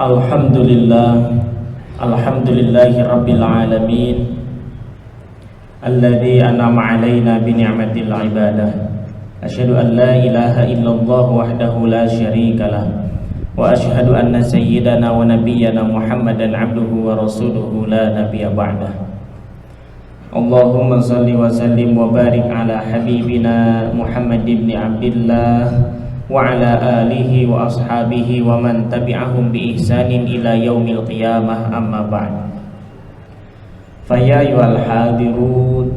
Alhamdulillah, alhamdulillahi rabbil alamin, alladzi an'ama alaina bi ni'matil ibadah. Asyhadu an la ilaha illallah wahdahu la syarikalah, wa asyhadu anna sayyidana wa nabiyyana Muhammadan abduhu wa rasuluhu la nabiyya ba'dah. Allahumma salli wa sallim wa barik ala habibina Muhammad ibn Abdillah wa ala alihi wa ashabihi wa man tabi'ahum bi ihsanin ila yaumil qiyamah, amma ba'd. Faya ayyuhal hadirun,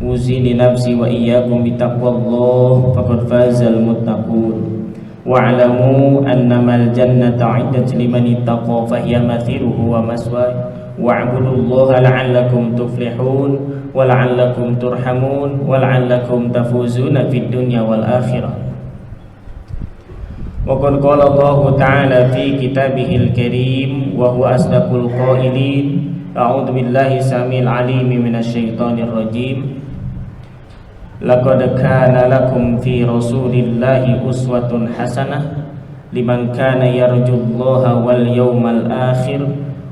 uzini nafsi wa iyyakum bi taqwallah, faqad fazal muttaqun. Wa'lamu annamal jannata 'iddat liman ittaqa fahiya mathiruhu wa maswa. Wa'budullaha la'allakum tuflihun wa la'allakum turhamun wa la'allakum tafuzuna fid dunya wal akhirah. Wa qad qala Allah ta'ala fi kitabihil karim wa huwa asdaqul qailin. A'udzu billahi samil alim minasy syaithanir rajim. Laqad kana lakum fi rasulillahi uswatun hasanah liman kana yarjullaha wal yawmal akhir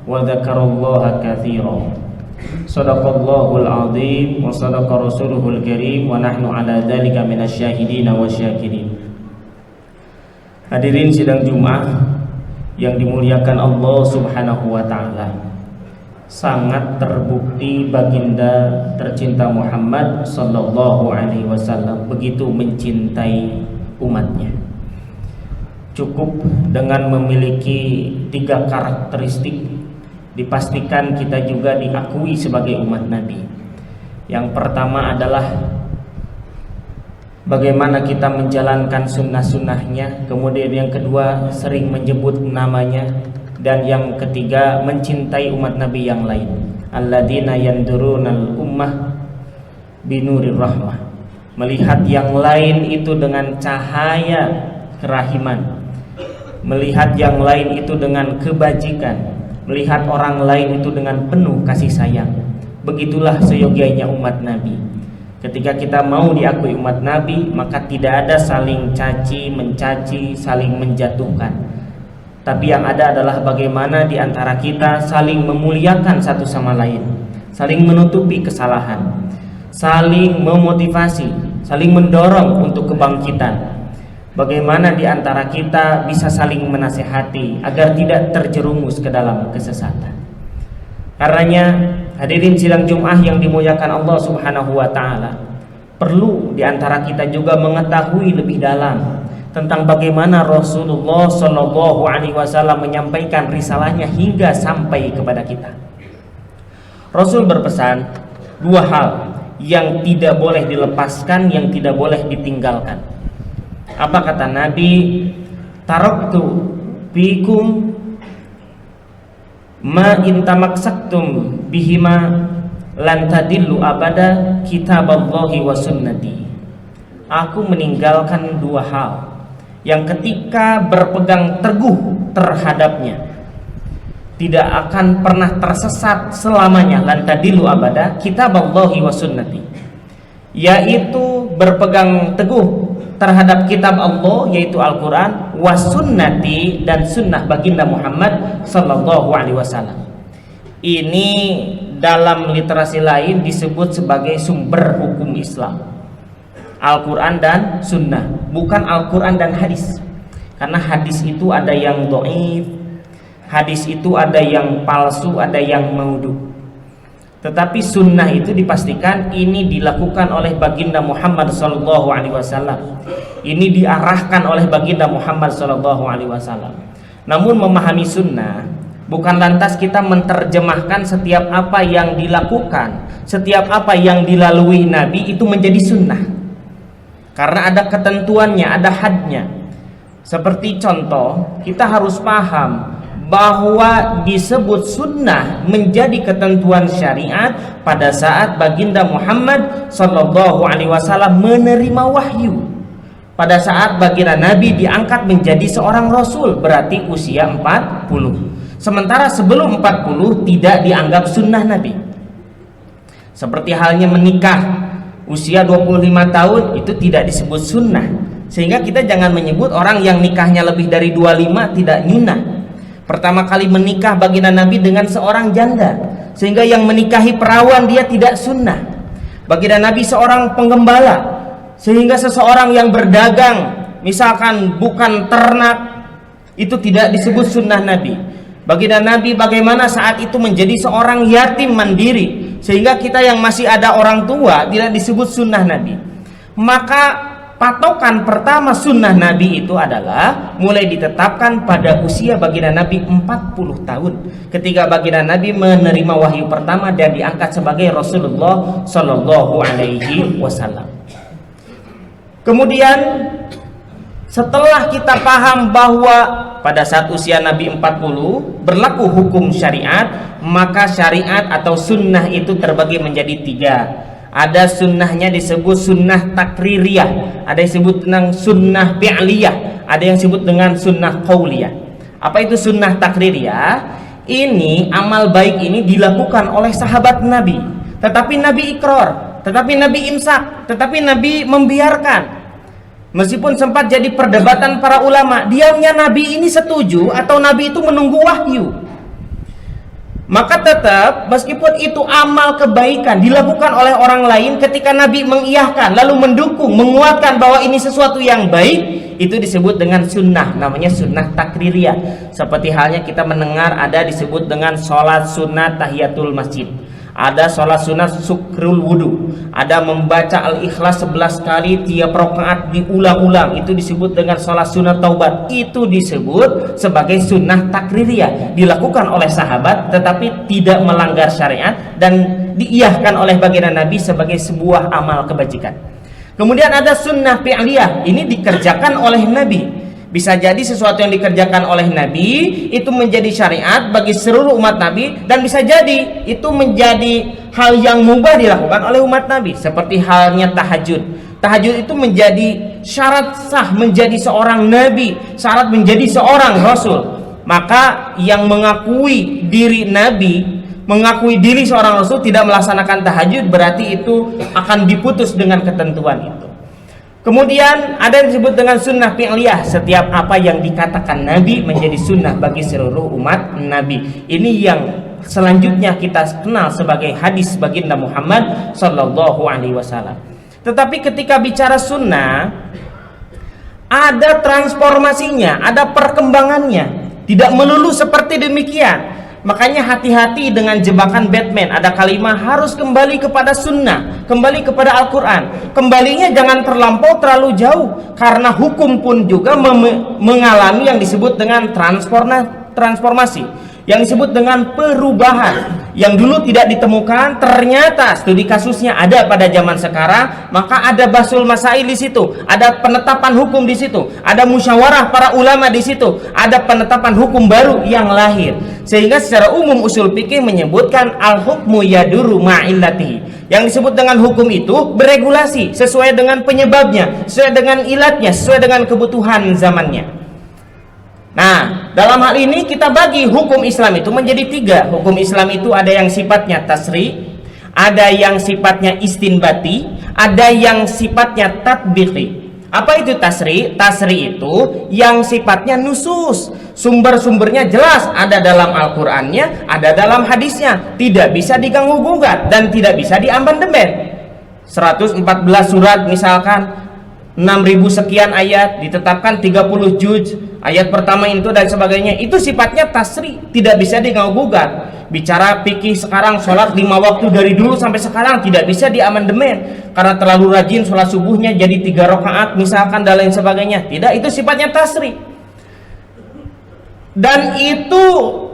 wa dzakarallaha katsiran. Shadaqallahul azim wa shadaqa rasuluhul karim wa nahnu ala dzalika minasy syahidin wasyakirin. Hadirin sidang Jumat yang dimuliakan Allah Subhanahu wa taala. Sangat terbukti baginda tercinta Muhammad sallallahu alaihi wasallam begitu mencintai umatnya. Cukup dengan memiliki 3 karakteristik dipastikan kita juga diakui sebagai umat Nabi. Yang pertama adalah bagaimana kita menjalankan sunnah-sunnahnya. Kemudian yang kedua, sering menyebut namanya. Dan yang ketiga, mencintai umat Nabi yang lain. Alladzina yandurunal ummah binurir rahmah. Melihat yang lain itu dengan cahaya kerahiman. Melihat yang lain itu dengan kebajikan. Melihat orang lain itu dengan penuh kasih sayang. Begitulah seyogianya umat Nabi. Ketika kita mau diakui umat Nabi, maka tidak ada saling caci, mencaci, saling menjatuhkan. Tapi yang ada adalah bagaimana di antara kita saling memuliakan satu sama lain, saling menutupi kesalahan, saling memotivasi, saling mendorong untuk kebangkitan. Bagaimana di antara kita bisa saling menasihati agar tidak terjerumus ke dalam kesesatan. Karenanya hadirin sidang Jumat yang dimuliakan Allah Subhanahu wa taala, perlu di antara kita juga mengetahui lebih dalam tentang bagaimana Rasulullah Shallallahu alaihi wasallam menyampaikan risalahnya hingga sampai kepada kita. Rasul berpesan 2 hal yang tidak boleh dilepaskan, yang tidak boleh ditinggalkan. Apa kata Nabi? Taraktu fikum ma in tamaksaktum bihima lan tadillu abada kitaballahi wa sunnati. Aku meninggalkan 2 hal yang ketika berpegang teguh terhadapnya tidak akan pernah tersesat selamanya. Lan tadillu abada kitaballahi wa sunnati, yaitu berpegang teguh terhadap kitab Allah, yaitu Al-Quran, wa sunnati, dan sunnah baginda Muhammad sallallahu alaihi wasallam. Ini dalam literasi lain disebut sebagai sumber hukum Islam, Al-Quran dan sunnah, bukan Al-Quran dan hadis. Karena hadis itu ada yang dhaif, hadis itu ada yang palsu, ada yang maudhu. Tetapi sunnah itu dipastikan ini dilakukan oleh baginda Muhammad sallallahu alaihi wasallam. Ini diarahkan oleh baginda Muhammad sallallahu alaihi wasallam. Namun memahami sunnah bukan lantas kita menerjemahkan setiap apa yang dilakukan, setiap apa yang dilalui Nabi itu menjadi sunnah. Karena ada ketentuannya, ada hadnya. Seperti contoh, kita harus paham bahwa disebut sunnah menjadi ketentuan syariat pada saat baginda Muhammad sallallahu alaihi wasallam menerima wahyu. Pada saat baginda Nabi diangkat menjadi seorang rasul, berarti usia 40. Sementara sebelum 40 tidak dianggap sunnah Nabi. Seperti halnya menikah, usia 25 tahun itu tidak disebut sunnah. Sehingga kita jangan menyebut orang yang nikahnya lebih dari 25 tidak nyunah. Pertama kali menikah baginda Nabi dengan seorang janda, sehingga yang menikahi perawan dia tidak sunnah. Baginda Nabi seorang penggembala, sehingga seseorang yang berdagang misalkan bukan ternak itu tidak disebut sunnah Nabi. Baginda Nabi bagaimana saat itu menjadi seorang yatim mandiri, sehingga kita yang masih ada orang tua tidak disebut sunnah Nabi. Maka patokan pertama sunnah Nabi itu adalah mulai ditetapkan pada usia baginda Nabi 40 tahun, ketika baginda Nabi menerima wahyu pertama dan diangkat sebagai Rasulullah Shallallahu Alaihi Wasallam. Kemudian setelah kita paham bahwa pada saat usia Nabi 40 berlaku hukum syariat, maka syariat atau sunnah itu terbagi menjadi 3. Ada sunnahnya disebut sunnah takririyah, ada yang disebut dengan sunnah fi'liyah, ada yang disebut dengan sunnah qauliyah. Apa itu sunnah takririyah? Ini amal baik ini dilakukan oleh sahabat Nabi, tetapi Nabi ikrar, tetapi Nabi imsak, tetapi Nabi membiarkan. Meskipun sempat jadi perdebatan para ulama, diamnya Nabi ini setuju atau Nabi itu menunggu wahyu. Maka tetap meskipun itu amal kebaikan dilakukan oleh orang lain, ketika Nabi mengiyahkan lalu mendukung, menguatkan bahwa ini sesuatu yang baik, itu disebut dengan sunnah, namanya sunnah takririyah. Seperti halnya kita mendengar ada disebut dengan sholat sunnah tahiyatul masjid, ada sholat sunat sukrul wudu, ada membaca al-ikhlas 11 kali tiap rakaat diulang-ulang, itu disebut dengan sholat sunat taubat. Itu disebut sebagai sunnah takririyah, dilakukan oleh sahabat tetapi tidak melanggar syariat dan diiyahkan oleh baginda Nabi sebagai sebuah amal kebajikan. Kemudian ada sunnah fi'liyah, ini dikerjakan oleh Nabi. Bisa jadi sesuatu yang dikerjakan oleh Nabi itu menjadi syariat bagi seluruh umat Nabi, dan bisa jadi itu menjadi hal yang mubah dilakukan oleh umat Nabi, seperti halnya tahajud. Tahajud itu menjadi syarat sah menjadi seorang Nabi, syarat menjadi seorang Rasul. Maka yang mengakui diri Nabi, mengakui diri seorang Rasul tidak melaksanakan tahajud, berarti itu akan diputus dengan ketentuan itu. Kemudian ada yang disebut dengan sunnah fi'liyah, setiap apa yang dikatakan Nabi menjadi sunnah bagi seluruh umat Nabi. Ini yang selanjutnya kita kenal sebagai hadis baginda Muhammad Sallallahu Alaihi Wasallam. Tetapi ketika bicara sunnah, ada transformasinya, ada perkembangannya, tidak melulu seperti demikian. Makanya hati-hati dengan jebakan Batman. Ada kalimat harus kembali kepada sunnah, kembali kepada Al-Quran. Kembalinya jangan terlampau terlalu jauh, karena hukum pun juga mengalami yang disebut dengan transformasi, yang disebut dengan perubahan. Yang dulu tidak ditemukan, ternyata studi kasusnya ada pada zaman sekarang. Maka ada basul masail di situ, ada penetapan hukum di situ, ada musyawarah para ulama di situ, ada penetapan hukum baru yang lahir. Sehingga secara umum usul fikih menyebutkan al-hukmu yaduru ma'illatihi. Yang disebut dengan hukum itu beregulasi sesuai dengan penyebabnya, sesuai dengan ilatnya, sesuai dengan kebutuhan zamannya. Nah, dalam hal ini kita bagi hukum Islam itu menjadi 3. Hukum Islam itu ada yang sifatnya tasri, ada yang sifatnya istinbati, ada yang sifatnya tatbiqi. Apa itu tasri? Tasri itu yang sifatnya nusus, sumber-sumbernya jelas, ada dalam Al-Qur'annya, ada dalam hadisnya, tidak bisa diganggu gugat dan tidak bisa diamandemen. 114 surat misalkan, 6.000 sekian ayat, ditetapkan 30 juz, ayat pertama itu dan sebagainya, itu sifatnya tasri, tidak bisa diganggu gugat. Bicara fikih sekarang, sholat 5 waktu dari dulu sampai sekarang tidak bisa diamandemen karena terlalu rajin sholat subuhnya jadi 3 rakaat misalkan dan lain sebagainya. Tidak, itu sifatnya tasri, dan itu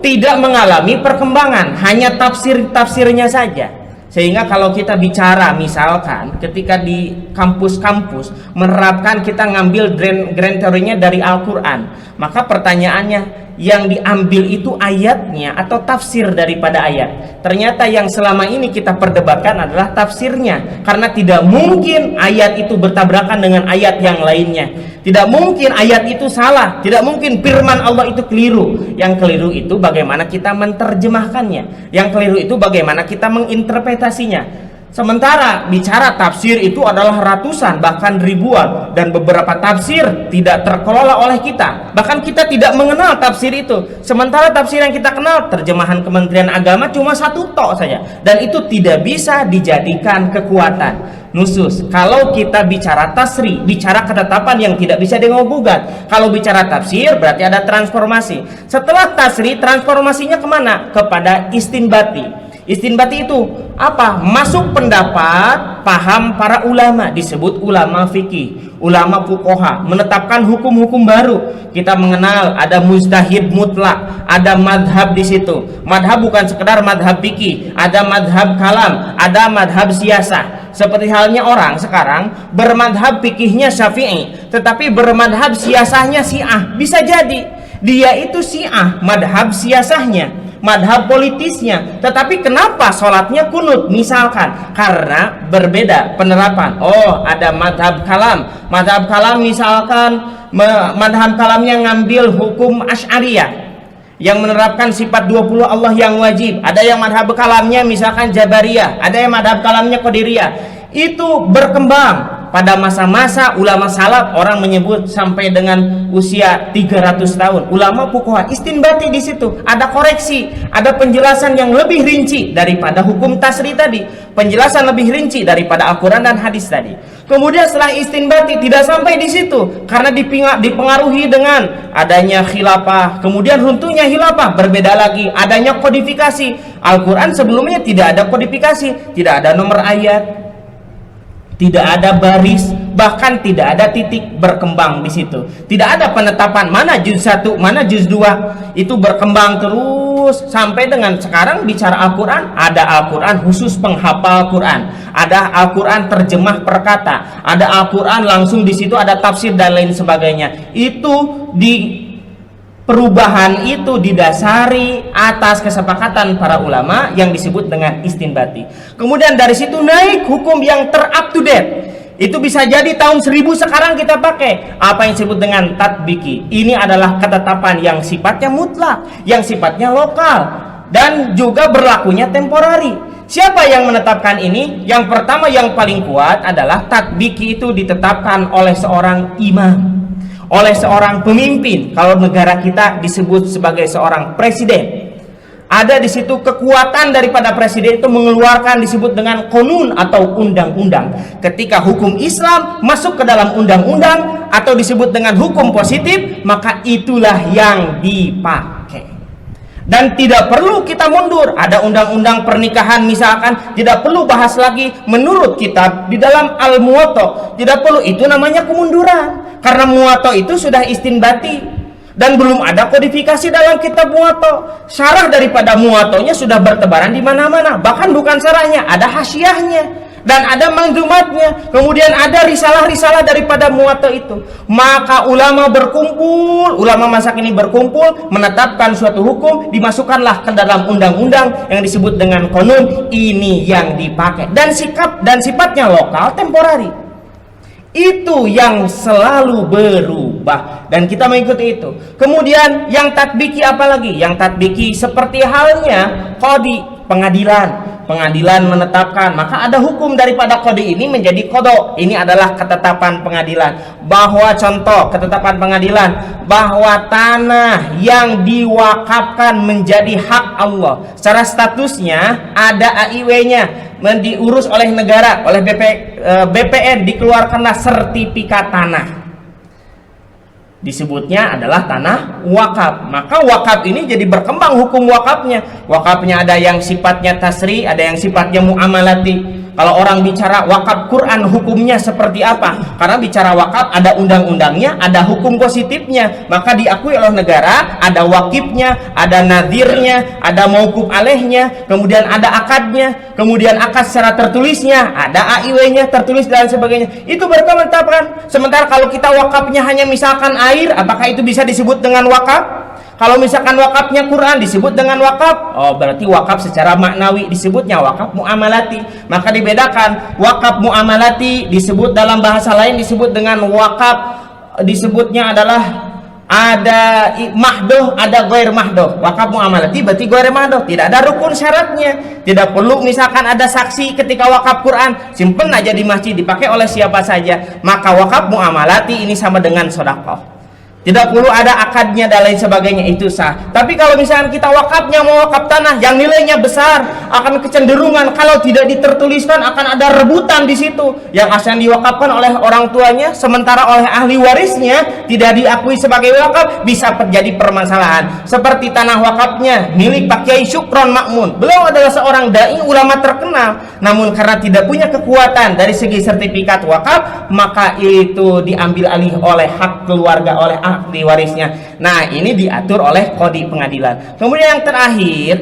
tidak mengalami perkembangan, hanya tafsirnya saja. Sehingga kalau kita bicara misalkan ketika di kampus-kampus menerapkan, kita ngambil grand teorinya dari Al-Quran, maka pertanyaannya yang diambil itu ayatnya atau tafsir daripada ayat. Ternyata yang selama ini kita perdebatkan adalah tafsirnya, karena tidak mungkin ayat itu bertabrakan dengan ayat yang lainnya, tidak mungkin ayat itu salah, tidak mungkin firman Allah itu keliru. Yang keliru itu bagaimana kita menerjemahkannya, yang keliru itu bagaimana kita menginterpretasinya. Sementara bicara tafsir itu adalah ratusan bahkan ribuan, dan beberapa tafsir tidak terkelola oleh kita, bahkan kita tidak mengenal tafsir itu. Sementara tafsir yang kita kenal terjemahan Kementerian Agama cuma satu tok saja, dan itu tidak bisa dijadikan kekuatan nusus. Kalau kita bicara tasri, bicara ketetapan yang tidak bisa diganggu-gugat. Kalau bicara tafsir berarti ada transformasi. Setelah tasri, transformasinya kemana? Kepada istinbati. Istinbati itu apa? Masuk pendapat, paham para ulama, disebut ulama fikih, ulama fuqaha, menetapkan hukum-hukum baru. Kita mengenal ada mujtahid mutlak, ada madhab di situ. Madhab bukan sekedar madhab fikih, ada madhab kalam, ada madhab siasah. Seperti halnya orang sekarang bermadhab fikihnya Syafi'i, tetapi bermadhab siasahnya Syiah. Bisa jadi dia itu Syiah, madhab siasahnya, madhab politisnya, tetapi kenapa sholatnya kunut misalkan? Karena berbeda penerapan. Oh, ada madhab kalam misalkan madhab kalamnya ngambil hukum Asy'ariyah yang menerapkan sifat 20 Allah yang wajib. Ada yang madhab kalamnya misalkan Jabariyah, ada yang madhab kalamnya Qadiriyah. Itu berkembang pada masa-masa ulama salaf, orang menyebut sampai dengan usia 300 tahun. Ulama fuqaha istinbati di situ, ada koreksi, ada penjelasan yang lebih rinci daripada hukum tasri tadi, penjelasan lebih rinci daripada Al-Qur'an dan hadis tadi. Kemudian setelah istinbati tidak sampai di situ, karena dipengaruhi dengan adanya khilafah, kemudian runtuhnya khilafah, berbeda lagi adanya kodifikasi. Al-Qur'an sebelumnya tidak ada kodifikasi, tidak ada nomor ayat, tidak ada baris, bahkan tidak ada titik, berkembang di situ. Tidak ada penetapan mana juz 1, mana juz 2. Itu berkembang terus sampai dengan sekarang bicara Al-Qur'an, ada Al-Qur'an khusus penghafal Quran, ada Al-Qur'an terjemah per kata, ada Al-Qur'an langsung di situ ada tafsir dan lain sebagainya. Itu di perubahan itu didasari atas kesepakatan para ulama yang disebut dengan istinbati. Kemudian dari situ naik hukum yang ter-up to date. Itu bisa jadi tahun 1000 sekarang kita pakai apa yang disebut dengan tatbiki. Ini adalah ketetapan yang sifatnya mutlak, yang sifatnya lokal, dan juga berlakunya temporari. Siapa yang menetapkan ini? Yang pertama yang paling kuat adalah tatbiki itu ditetapkan oleh seorang imam, oleh seorang pemimpin. Kalau negara kita disebut sebagai seorang presiden, ada di situ kekuatan daripada presiden itu mengeluarkan disebut dengan konun atau undang-undang. Ketika hukum Islam masuk ke dalam undang-undang atau disebut dengan hukum positif, maka itulah yang dipakai. Dan tidak perlu kita mundur. Ada undang-undang pernikahan misalkan, tidak perlu bahas lagi menurut kitab di dalam Al-Muwatta, tidak perlu, itu namanya kemunduran. Karena Muwatta itu sudah istinbati dan belum ada kodifikasi dalam kitab Muwatta. Syarah daripada Muwattanya sudah bertebaran di mana-mana. Bahkan bukan syarahnya, ada hasyiahnya dan ada manzumatnya. Kemudian ada risalah-risalah daripada Muwatta itu. Maka ulama berkumpul, ulama masa kini berkumpul menetapkan suatu hukum, dimasukkanlah ke dalam undang-undang yang disebut dengan konun. Ini yang dipakai dan sikap dan sifatnya lokal, temporari. Itu yang selalu berubah dan kita mengikuti itu. Kemudian yang tatbiki apa lagi? Yang tatbiki seperti halnya qadi, pengadilan menetapkan, maka ada hukum daripada qadi ini menjadi qada. Ini adalah ketetapan pengadilan, bahwa contoh ketetapan pengadilan bahwa tanah yang diwakafkan menjadi hak Allah, secara statusnya ada AIW-nya, diurus oleh negara, oleh BPN, dikeluarkanlah sertifikat tanah, disebutnya adalah tanah wakaf. Maka wakaf ini jadi berkembang hukum wakafnya. Wakafnya ada yang sifatnya tasri, ada yang sifatnya muamalati. Kalau orang bicara wakaf Quran hukumnya seperti apa? Karena bicara wakaf ada undang-undangnya, ada hukum positifnya, maka diakui oleh negara, ada wakifnya, ada nadhirnya, ada mauquf alaihnya, kemudian ada akadnya, kemudian akad secara tertulisnya, ada AIW-nya tertulis dan sebagainya. Itu berkembang. Sementara kalau kita wakafnya hanya misalkan air, apakah itu bisa disebut dengan wakaf? Kalau misalkan wakafnya Quran disebut dengan wakaf, oh berarti wakaf secara maknawi disebutnya wakaf muamalati. Maka dibedakan, wakaf muamalati disebut dalam bahasa lain disebut dengan wakaf, disebutnya adalah ada mahdoh, ada ghair mahdoh. Wakaf muamalati berarti ghair mahdoh, tidak ada rukun syaratnya, tidak perlu misalkan ada saksi ketika wakaf Quran, simpen aja di masjid, dipakai oleh siapa saja. Maka wakaf muamalati ini sama dengan sedekah, tidak perlu ada akadnya dan lain sebagainya, itu sah. Tapi kalau misalkan kita wakafnya mau wakaf tanah yang nilainya besar, akan kecenderungan kalau tidak ditertuliskan akan ada rebutan di situ, yang akan diwakafkan oleh orang tuanya sementara oleh ahli warisnya tidak diakui sebagai wakaf, bisa terjadi permasalahan. Seperti tanah wakafnya milik Pak Kiai Syukron Makmun, beliau adalah seorang dai ulama terkenal, namun karena tidak punya kekuatan dari segi sertifikat wakaf, maka itu diambil alih oleh hak keluarga, oleh ahli warisnya. Nah, ini diatur oleh kodi pengadilan. Kemudian yang terakhir,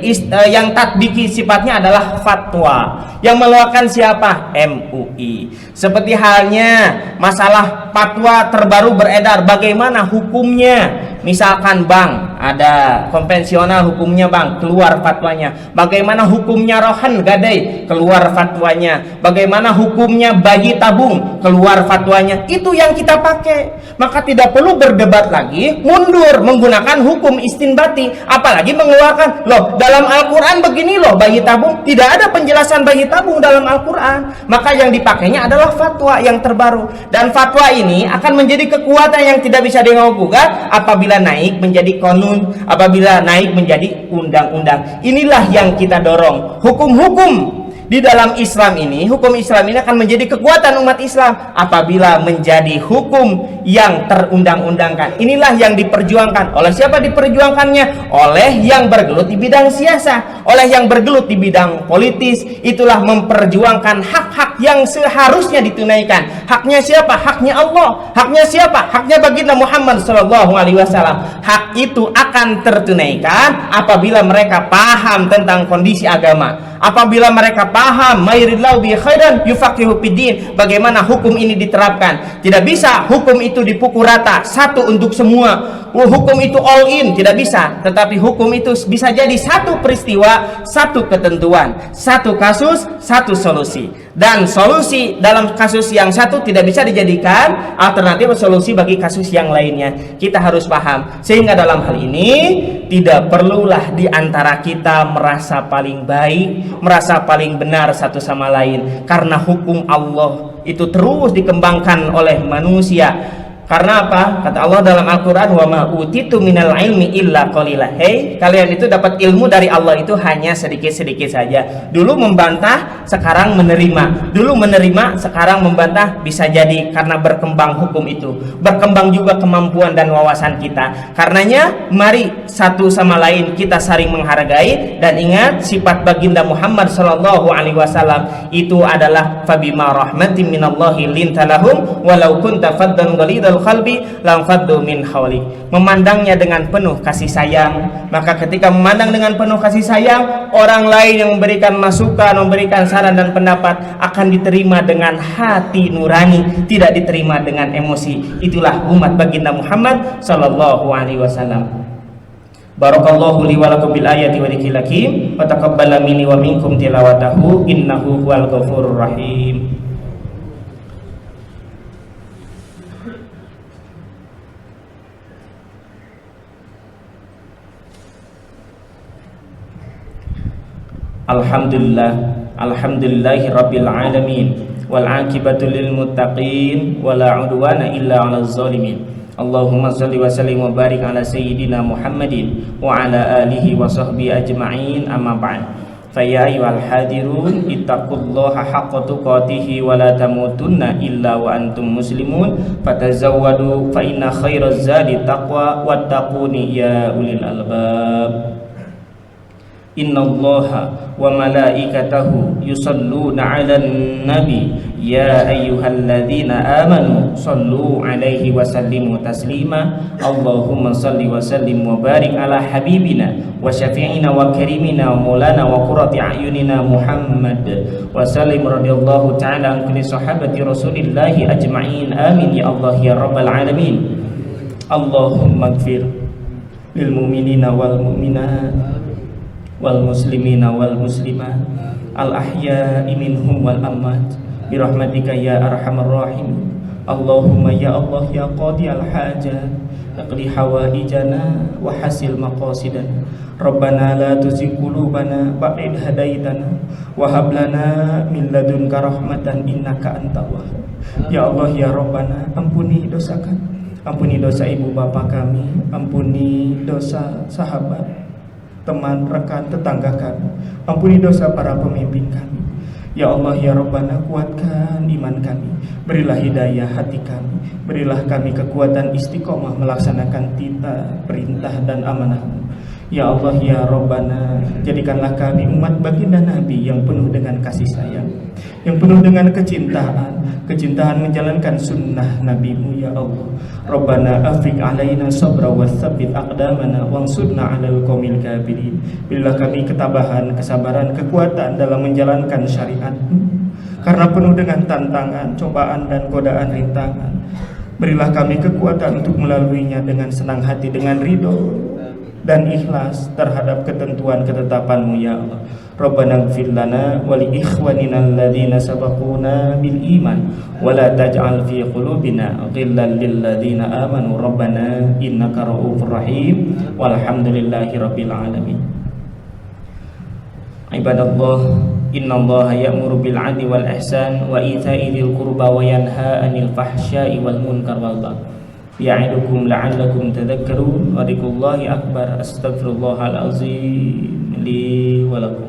yang tatbiki sifatnya adalah fatwa, yang mengeluarkan siapa? MUI. Seperti halnya masalah fatwa terbaru beredar, bagaimana hukumnya? Misalkan bank, ada konvensional hukumnya bank, keluar fatwanya. Bagaimana hukumnya rohan gadai, keluar fatwanya. Bagaimana hukumnya bayi tabung, keluar fatwanya. Itu yang kita pakai. Maka tidak perlu berdebat lagi, mundur menggunakan hukum istinbati, apalagi mengeluarkan, loh dalam Al-Quran begini loh bayi tabung, tidak ada penjelasan bayi tabung dalam Al-Quran. Maka yang dipakainya adalah fatwa yang terbaru, dan fatwa ini akan menjadi kekuatan yang tidak bisa diganggu-gugat apabila naik menjadi konun, apabila naik menjadi undang-undang. Inilah yang kita dorong. Hukum-hukum di dalam Islam ini, hukum Islam ini akan menjadi kekuatan umat Islam apabila menjadi hukum yang terundang-undangkan. Inilah yang diperjuangkan. Oleh siapa diperjuangkannya? Oleh yang bergelut di bidang siasa, oleh yang bergelut di bidang politis. Itulah memperjuangkan hak-hak yang seharusnya ditunaikan. Haknya siapa? Haknya Allah. Haknya siapa? Haknya baginda Muhammad SAW. Hak itu akan tertunaikan apabila mereka paham tentang kondisi agama, apabila mereka paham mayridillahu bi khairan yufaqihu fiddin, bagaimana hukum ini diterapkan. Tidak bisa hukum itu dipukul rata satu untuk semua, hukum itu all in, tidak bisa. Tetapi hukum itu bisa jadi satu peristiwa, satu ketentuan, satu kasus, satu solusi. Dan solusi dalam kasus yang satu tidak bisa dijadikan alternatif solusi bagi kasus yang lainnya. Kita harus paham, sehingga dalam hal ini tidak perlulah diantara kita merasa paling baik, merasa paling benar satu sama lain, karena hukum Allah itu terus dikembangkan oleh manusia. Karena apa? Kata Allah dalam Al-Quran, wa ma utitu minal ilmi illa qalila. Hei, kalian itu dapat ilmu dari Allah itu hanya sedikit-sedikit saja. Dulu membantah, sekarang menerima. Dulu menerima, sekarang membantah. Bisa jadi karena berkembang hukum itu, berkembang juga kemampuan dan wawasan kita. Karenanya mari satu sama lain kita saling menghargai, dan ingat sifat baginda Muhammad SAW itu adalah fabima rahmatin minallahi lintalahum walau kunta faddan ghalidal qalbi lam faddu min hawlik. Memandangnya dengan penuh kasih sayang, maka ketika memandang dengan penuh kasih sayang, orang lain yang memberikan masukan, memberikan saran dan pendapat akan diterima dengan hati nurani, tidak diterima dengan emosi. Itulah umat baginda Muhammad sallallahu alaihi wasallam. Barakallahu li wa lakum bil ayati wa dzikril hakim wa taqabbala minni wa minkum tilawatahu innahu huwal ghafurur rahim. Alhamdulillah, alhamdulillahi rabbil alamin, wal aqibatu lil muttaqin, wala udwana illa 'alal zalimin. Allahumma shalli wa sallim wa barik ala sayyidina Muhammadin wa ala alihi wa sahbihi ajma'in, amma ba'd. Fa ya ayyuhal hadirun ittaqullaha haqqa tuqatih wa la tamutunna illa wa antum muslimun, fatazawwadu fa inna khairaz zadi taqwa wattaquni ya ulil albab. Innallaha wa malaikatahu yusalluna 'alan nabi ya ayyuhalladzina amanu sallu 'alaihi wa sallimu taslima. Allahumma salli wa sallim wa barik ala habibina wa syafi'ina wa karimina wa maulana wa qurrati a'yunina Muhammad wa sallim radhiyallahu ta'ala an kulli sahabati rasulillahi ajma'in, amin ya Allah ya rabbal alamin. Allahumma ighfir lil mu'minina wal mu'minat wal muslimina wal muslimat al ahya'i minhum wal amwat birahmatika ya arhamar rahim. Allahumma ya Allah ya qadi al hajat اقضِ حوائجنا وحسن مقاصدنا ربنا لا تزغ قلوبنا بعد إذ هديتنا وهب لنا من لدنك رحمة إنك أنت الوهاب. Ya Allah ya Rabbana, ampuni dosa kami, ampuni dosa ibu bapak kami, ampuni dosa sahabat, teman, rekan, tetangga kami, ampuni dosa para pemimpin kami. Ya Allah ya Rabbana, kuatkan iman kami, berilah hidayah hati kami, berilah kami kekuatan istiqomah melaksanakan perintah dan amanah-Mu. Ya Allah ya Rabbana, jadikanlah kami umat baginda Nabi yang penuh dengan kasih sayang, yang penuh dengan kecintaan menjalankan sunnah Nabi-Mu ya Allah. Rabbana afrik alaina sabra wa tsabbit aqdamana wansurna 'alal qaumil kafirin. Berilah kami ketabahan, kesabaran, kekuatan dalam menjalankan syariat-Mu, karena penuh dengan tantangan, cobaan dan godaan rintangan. Berilah kami kekuatan untuk melaluinya dengan senang hati, dengan ridho dan ikhlas terhadap ketentuan ketetapan-Mu ya Allah. Rabbana ighfir lana wa li ikhwanina alladhina sabaquna bil iman wa la taj'al fi qulubina ghillan lil ladzina amanu rabbana innaka ra'ufur rahim walhamdulillahi rabbil alamin. Ibadallah, innallaha ya'muru bil 'adli wal ihsan wa ita'i dzil qurba wa yanha 'anil fahsya'i wal munkar wal baghi ya'idukum la'allakum tadhakkarun. Wa dzikrullahi akbar. Astaghfirullahal azim li wa lakum.